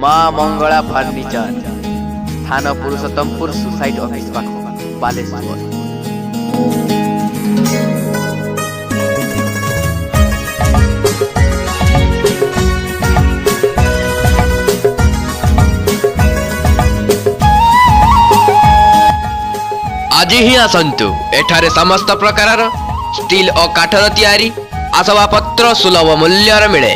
माँ मंगला फर्निचर थाना Purushottampur society office पाख बालेश्वर। आज ही आसतु एठारे समस्त प्रकार स्टील और काठर तैयारी आसबाबपत्र सुलभ मूल्य मिले।